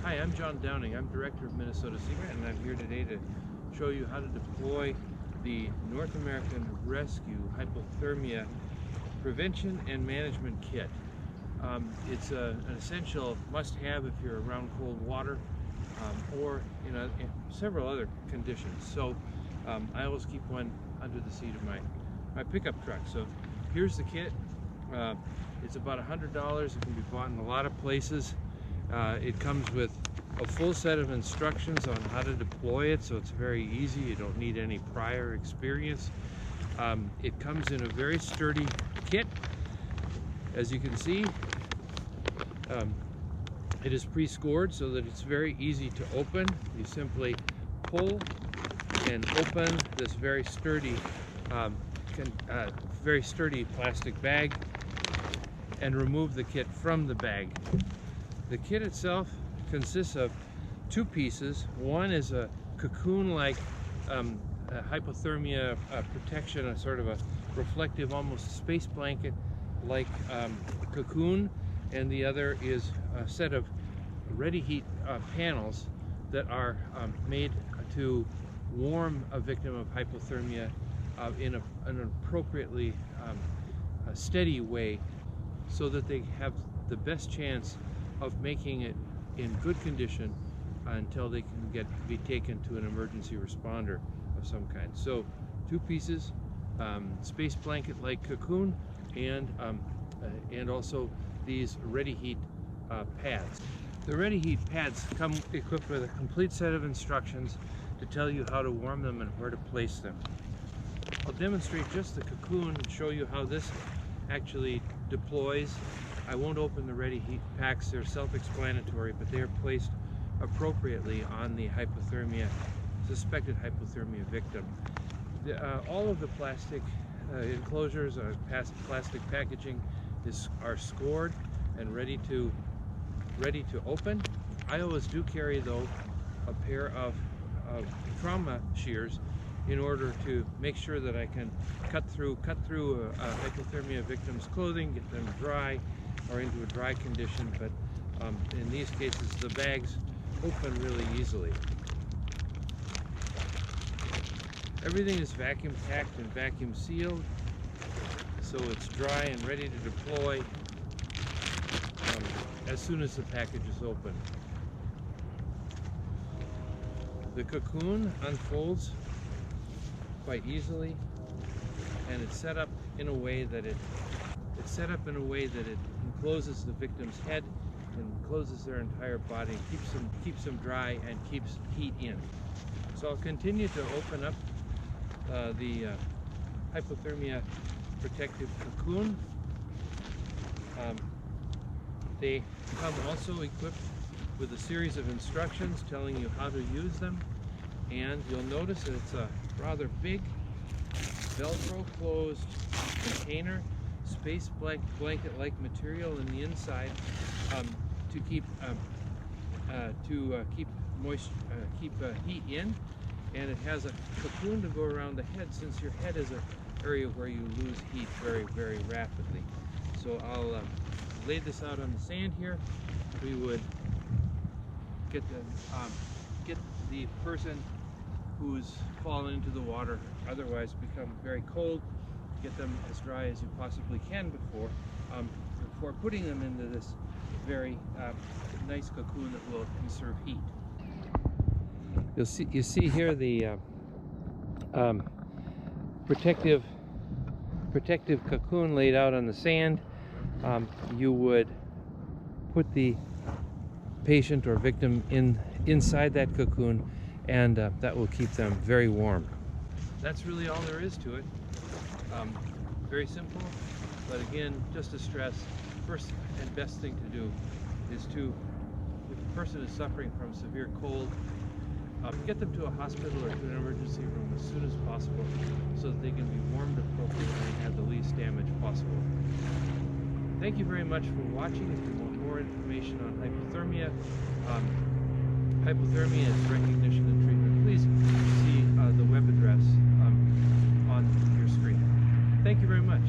Hi, I'm John Downing. I'm Director of Minnesota CRAT, and I'm here today to show you how to deploy the North American Rescue Hypothermia Prevention and Management Kit. It's an essential must-have if you're around cold water or in several other conditions. So I always keep one under the seat of my pickup truck. So here's the kit. It's about $100. It can be bought in a lot of places. It comes with a full set of instructions on how to deploy it, so it's very easy. You don't need any prior experience. It comes in a very sturdy kit. As you can see, it is pre-scored so that it's very easy to open. You simply pull and open this very sturdy plastic bag and remove the kit from the bag. The kit itself consists of two pieces. One is a cocoon-like hypothermia protection, a sort of a reflective, almost space blanket-like cocoon, and the other is a set of ready heat panels that are made to warm a victim of hypothermia in an appropriately steady way, so that they have the best chance of making it in good condition until they can be taken to an emergency responder of some kind. So two pieces, space blanket-like cocoon, and also these ready heat pads. The ready heat pads come equipped with a complete set of instructions to tell you how to warm them and where to place them. I'll demonstrate just the cocoon and show you how this actually deploys. I won't open the ready heat packs. They're self-explanatory, but they are placed appropriately on the suspected hypothermia victim. All of the plastic enclosures or plastic packaging are scored and ready to open. I always do carry, though, a pair of trauma shears in order to make sure that I can cut through a hypothermia victim's clothing, get them dry or into a dry condition. But in these cases, the bags open really easily. Everything is vacuum packed and vacuum sealed, so it's dry and ready to deploy as soon as the package is open. The cocoon unfolds quite easily, and it's set up in a way that it encloses the victim's head and encloses their entire body, keeps them dry and keeps heat in. So I'll continue to open up the hypothermia protective cocoon. They come also equipped with a series of instructions telling you how to use them, and you'll notice that it's a rather big Velcro closed container, space blanket-like material in the inside to keep heat in, and it has a cocoon to go around the head, since your head is an area where you lose heat very, very rapidly. So I'll lay this out on the sand here. We would get the person who's fallen into the water, otherwise become very cold, get them as dry as you possibly can before putting them into this very nice cocoon that will conserve heat. You see here the protective cocoon laid out on the sand. You would put the patient or victim inside that cocoon, and that will keep them very warm. That's really all there is to it. Very simple, but again, just to stress, first and best thing to do is to, if the person is suffering from severe cold, get them to a hospital or to an emergency room as soon as possible so that they can be warmed appropriately and have the least damage possible. Thank you very much for watching. If you want more information on hypothermia, its recognition and treatment, please see the web address on your screen. Thank you very much.